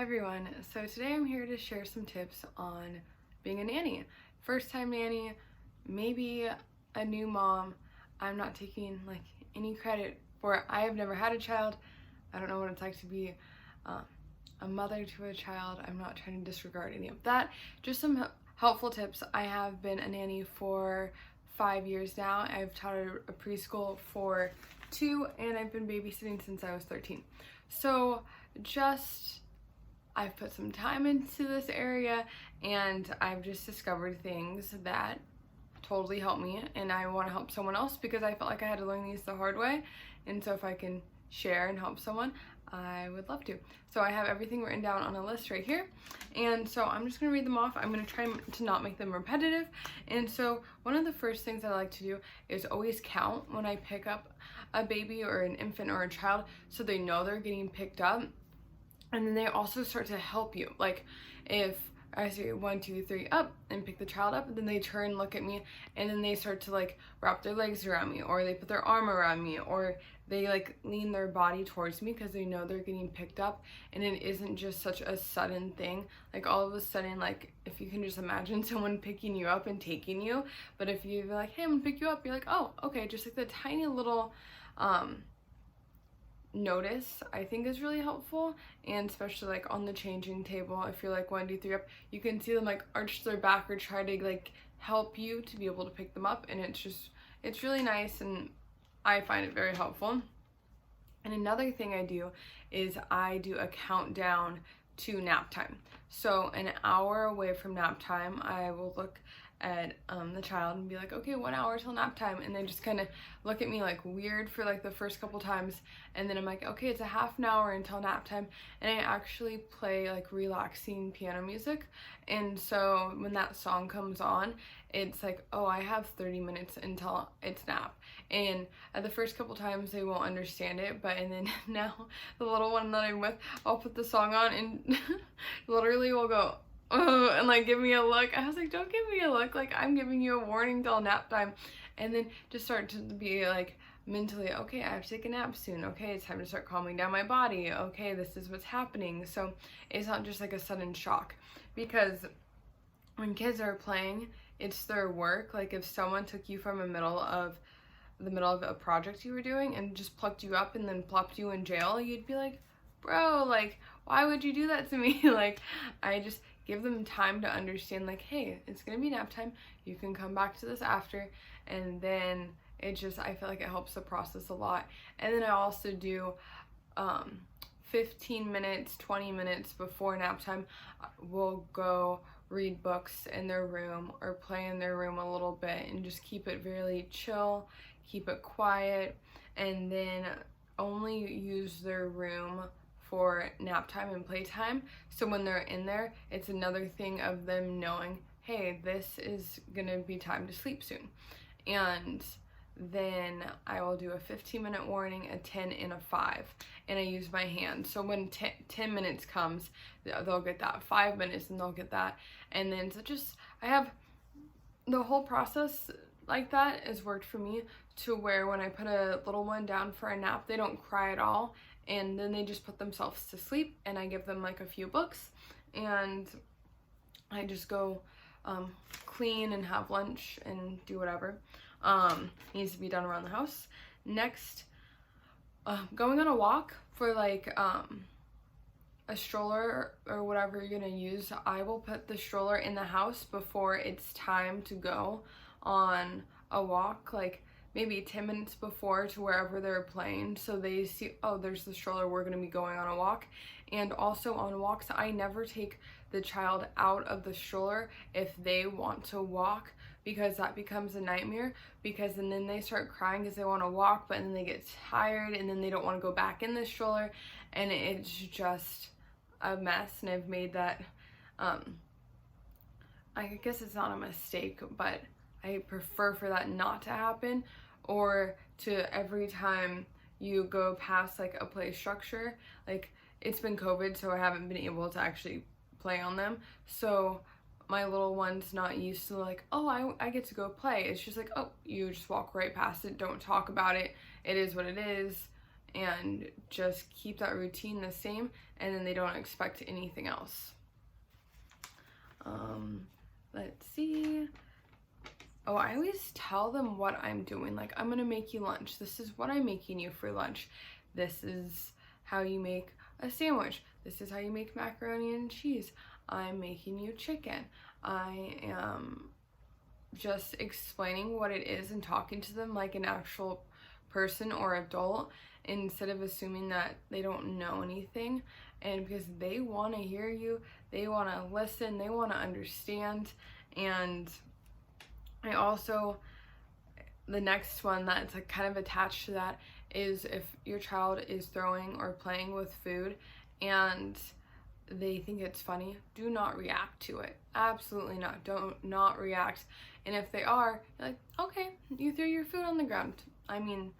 Hi everyone, so today I'm here to share some tips on being a nanny. First time nanny, maybe a new mom. I'm not taking any credit for it. I have never had a child. I don't know what it's like to be a mother to a child. I'm not trying to disregard any of that. Just some helpful tips. I have been a nanny for 5 years now. I've taught a preschool for 2 and I've been babysitting since I was 13. So I've put some time into this area and I've just discovered things that totally help me, and I want to help someone else because I felt like I had to learn these the hard way. And so if I can share and help someone, I would love to. So I have everything written down on a list right here, and so I'm just going to read them off. I'm going to try to not make them repetitive. And so one of the first things I like to do is always count when I pick up a baby or an infant or a child, so they know they're getting picked up. And then they also start to help you. Like if I say 1, 2, 3 up and pick the child up, and then they turn, look at me, and then they start to wrap their legs around me, or they put their arm around me, or they lean their body towards me because they know they're getting picked up. And it isn't just such a sudden thing. All of a sudden, if you can just imagine someone picking you up and taking you, but if you're like, hey, I'm gonna pick you up, you're like, oh, okay, just the tiny little notice I think is really helpful. And especially on the changing table, if you're 1, 2, 3 up, you can see them arch their back or try to help you to be able to pick them up, and it's really nice, and I find it very helpful. And another thing I do is I do a countdown to nap time. So an hour away from nap time, I will look at the child and be like, okay, 1 hour till nap time, and they just kind of look at me weird for the first couple times, and then I'm like, okay, it's a half an hour until nap time, and I actually play relaxing piano music. And so when that song comes on, it's oh, I have 30 minutes until it's nap. And at the first couple times they won't understand it, and then now the little one that I'm with, I'll put the song on and literally will go, oh, and give me a look. I was like, don't give me a look, I'm giving you a warning till nap time. And then just start to be mentally, okay, I have to take a nap soon, okay, it's time to start calming down my body, okay, this is what's happening. So it's not just a sudden shock, because when kids are playing, it's their work. If someone took you from the middle of a project you were doing and just plucked you up and then plopped you in jail, you'd be like, bro, why would you do that to me? I just give them time to understand, hey, it's gonna be nap time, you can come back to this after. And then I feel like it helps the process a lot. And then I also do 15 minutes, 20 minutes before nap time, we'll go read books in their room or play in their room a little bit, and just keep it really chill, keep it quiet, and then only use their room for nap time and playtime. So when they're in there, it's another thing of them knowing, hey, this is gonna be time to sleep soon. And then I will do a 15-minute warning, a 10, and a 5, and I use my hand. So when 10 minutes comes, they'll get that. 5 minutes, and they'll get that. And then I have the whole process like that has worked for me, to where when I put a little one down for a nap, they don't cry at all, and then they just put themselves to sleep, and I give them a few books, and I just go clean and have lunch and do whatever needs to be done around the house. Next, going on a walk for a stroller or whatever you're gonna use. I will put the stroller in the house before it's time to go on a walk, maybe 10 minutes before, to wherever they're playing, so they see, oh, there's the stroller, we're gonna be going on a walk. And also on walks, I never take the child out of the stroller if they want to walk, because that becomes a nightmare, because then they start crying because they want to walk, but then they get tired and then they don't want to go back in the stroller, and it's just a mess. And I've made that, I guess it's not a mistake, but I prefer for that not to happen, or to every time you go past a play structure, it's been COVID, so I haven't been able to actually play on them. So my little one's not used to oh, I get to go play. It's just oh, you just walk right past it, don't talk about it, it is what it is, and just keep that routine the same, and then they don't expect anything else. Let's see. Oh, I always tell them what I'm doing. Like, I'm gonna make you lunch. This is what I'm making you for lunch. This is how you make a sandwich. This is how you make macaroni and cheese. I'm making you chicken. I am just explaining what it is and talking to them like an actual person or adult, instead of assuming that they don't know anything. And because they want to hear you, they want to listen, they want to understand. And I also, the next one that's like kind of attached to that is, if your child is throwing or playing with food and they think it's funny, do not react to it. Absolutely not. Don't not react. And if they are, you're like, okay, you threw your food on the ground. I mean,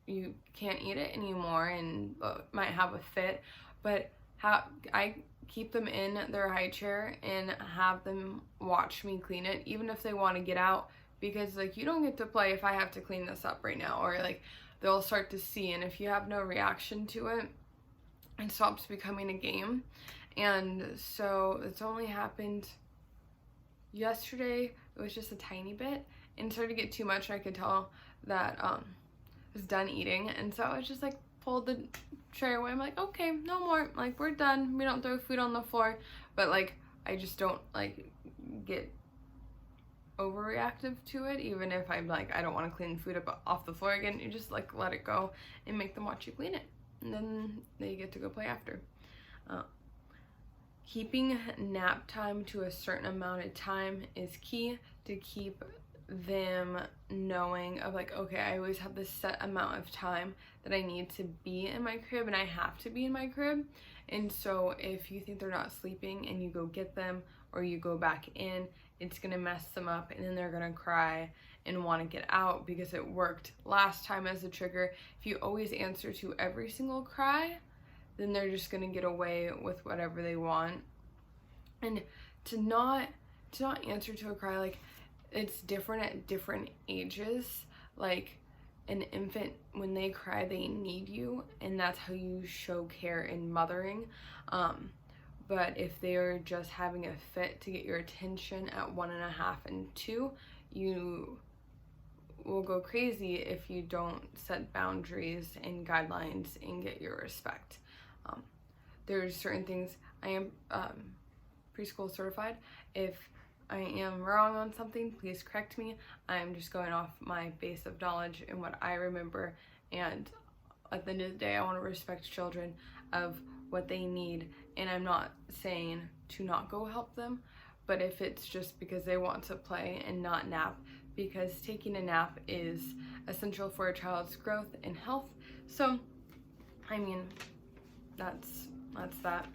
you can't eat it anymore and might have a fit, but I keep them in their high chair and have them watch me clean it, even if they want to get out, because like, you don't get to play if I have to clean this up right now. Or like, they'll start to see, and if you have no reaction to it, it stops becoming a game. And so it's only happened yesterday. It was just a tiny bit, and started to get too much. I could tell that I was done eating, and so I was just like, pulled the tray away. I'm like, okay, no more, like, we're done. We don't throw food on the floor. But like, I just don't like get overreactive to it, even if I'm like, I don't want to clean food up off the floor again. You just like let it go and make them watch you clean it, and then they get to go play after. Keeping nap time to a certain amount of time is key to keep them knowing of like, okay, I always have this set amount of time that I need to be in my crib, and I have to be in my crib. And so if you think they're not sleeping and you go get them or you go back in, it's gonna mess them up, and then they're gonna cry and want to get out because it worked last time as a trigger. If you always answer to every single cry, then they're just gonna get away with whatever they want. And to not answer to a cry, like, it's different at different ages. Like, an infant, when they cry, they need you, and that's how you show care in mothering. But if they're just having a fit to get your attention at 1.5 and 2, you will go crazy if you don't set boundaries and guidelines and get your respect. There's certain things. I am preschool certified. If I am wrong on something, please correct me. I'm just going off my base of knowledge and what I remember. And at the end of the day, I want to respect children of what they need. And I'm not saying to not go help them, but if it's just because they want to play and not nap, because taking a nap is essential for a child's growth and health. So, I mean, that's that.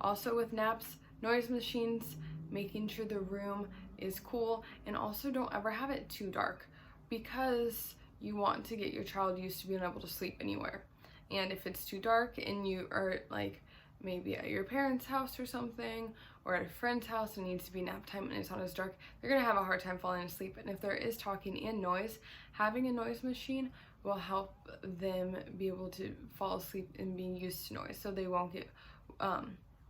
Also with naps, noise machines, making sure the room is cool, and also don't ever have it too dark, because you want to get your child used to being able to sleep anywhere. And if it's too dark and you are like maybe at your parents' house or something, or at a friend's house and it needs to be nap time and it's not as dark, they're gonna have a hard time falling asleep. And if there is talking and noise, having a noise machine will help them be able to fall asleep and be used to noise, so they won't get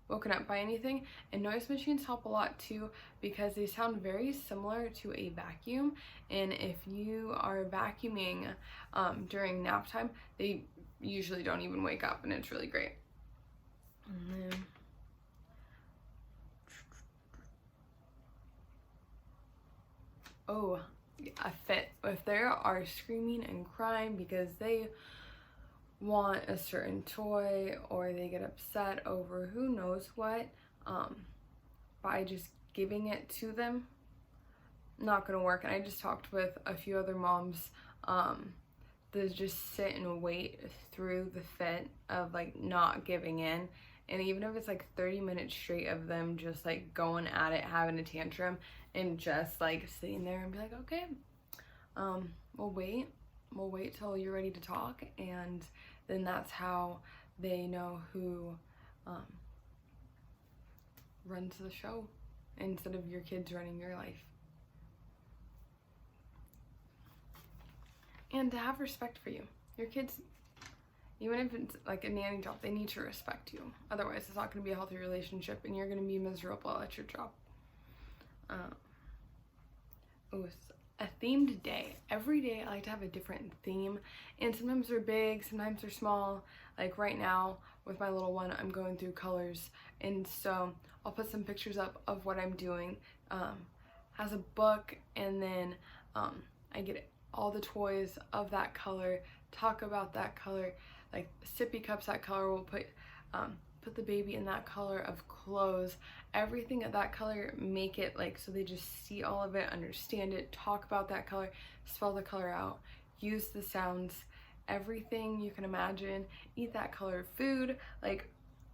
woken up by anything. And noise machines help a lot too, because they sound very similar to a vacuum, and if you are vacuuming during nap time, they usually don't even wake up, and it's really great. And then a fit. If they are screaming and crying because they want a certain toy, or they get upset over who knows what, by just giving it to them, not gonna work. And I just talked with a few other moms that just sit and wait through the fit of like not giving in. And even if it's like 30 minutes straight of them just like going at it, having a tantrum, and just like sitting there and be like, okay, we'll wait till you're ready to talk. And then that's how they know who runs the show, instead of your kids running your life. And to have respect for you. Your kids even if it's like a nanny job, they need to respect you. Otherwise, it's not going to be a healthy relationship, and you're going to be miserable at your job. A themed day. Every day I like to have a different theme, and sometimes they're big, sometimes they're small. Like right now with my little one, I'm going through colors, and so I'll put some pictures up of what I'm doing. Has a book, and then I get all the toys of that color, talk about that color, like sippy cups that color. We'll put the baby in that color of clothes, everything of that color, make it like so they just see all of it, understand it, talk about that color, spell the color out, use the sounds, everything you can imagine, eat that color food. Like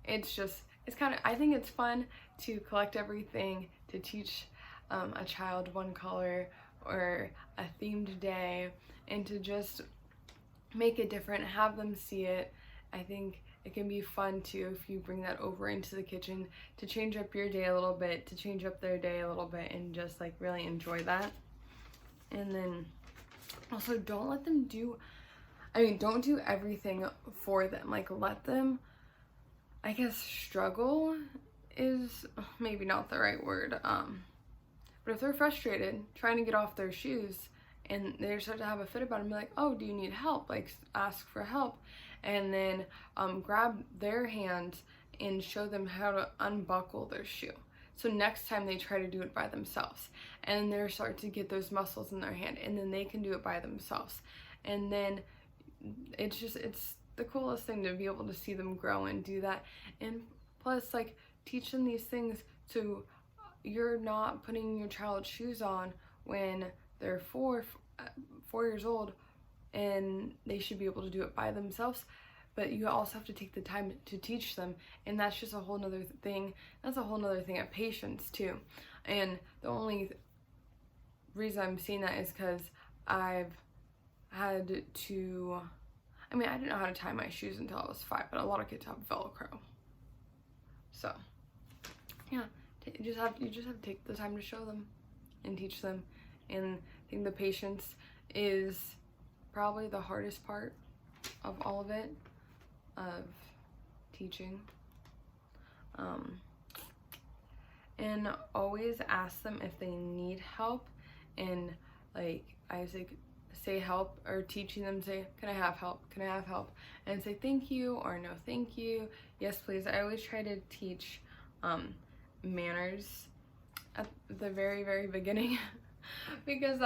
it's kind of, I think it's fun to collect everything, to teach a child one color or a themed day, and to just make it different, have them see it. I think it can be fun too if you bring that over into the kitchen to change up your day a little bit, to change up their day a little bit, and just like really enjoy that. And then also don't do everything for them. Like let them, I guess struggle is maybe not the right word, but if they're frustrated trying to get off their shoes and they start to have a fit about it, and be like, oh, do you need help? Like ask for help. And then grab their hand and show them how to unbuckle their shoe. So next time they try to do it by themselves, and they start to get those muscles in their hand, and then they can do it by themselves. And then it's the coolest thing to be able to see them grow and do that. And plus, like, teach them these things so you're not putting your child's shoes on when they're 4 years old, and they should be able to do it by themselves. But you also have to take the time to teach them, and that's just a whole nother thing. That's a whole nother thing of patience too. And the only reason I'm seeing that is because I've had to, I didn't know how to tie my shoes until I was 5, but a lot of kids have Velcro. So yeah, you just have to take the time to show them and teach them. And I think the patience is probably the hardest part of all of it, of teaching. And always ask them if they need help, and like I say help, or teaching them, say, can I have help, can I have help, and say thank you or no thank you, yes please. I always try to teach manners at the very, very beginning because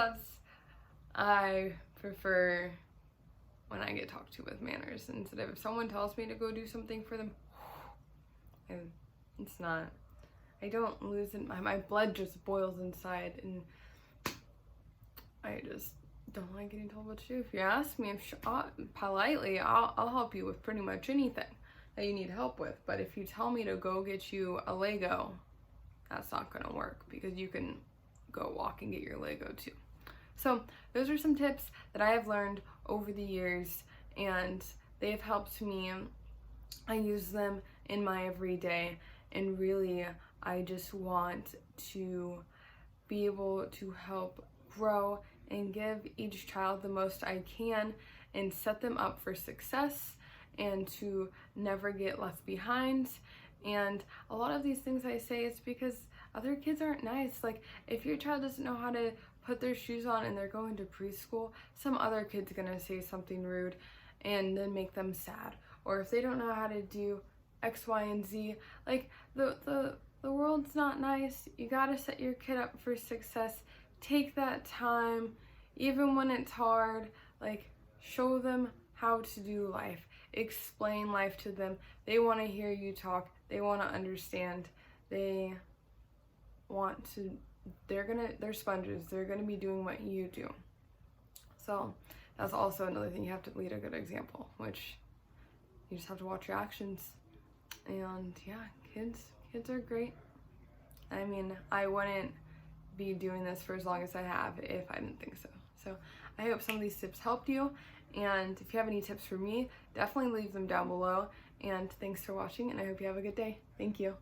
I prefer when I get talked to with manners, instead of if someone tells me to go do something for them, it's not, I don't lose it, my blood just boils inside, and I just don't like getting told what to do. If you ask me politely, I'll help you with pretty much anything that you need help with. But if you tell me to go get you a Lego, that's not gonna work, because you can go walk and get your Lego too. So those are some tips that I have learned over the years, and they've helped me. I use them in my everyday, and really I just want to be able to help grow and give each child the most I can, and set them up for success, and to never get left behind. And a lot of these things I say is because other kids aren't nice. Like if your child doesn't know how to put their shoes on and they're going to preschool, some other kid's gonna say something rude and then make them sad. Or if they don't know how to do X, Y, and Z, like the world's not nice. You gotta set your kid up for success. Take that time, even when it's hard. Like show them how to do life. Explain life to them. They want to hear you talk. They want to understand. They're sponges. They're gonna be doing what you do. So that's also another thing. You have to lead a good example, which you just have to watch your actions. And yeah, kids are great. I wouldn't be doing this for as long as I have if I didn't think so. So I hope some of these tips helped you, and if you have any tips for me, definitely leave them down below. And thanks for watching, and I hope you have a good day. Thank you.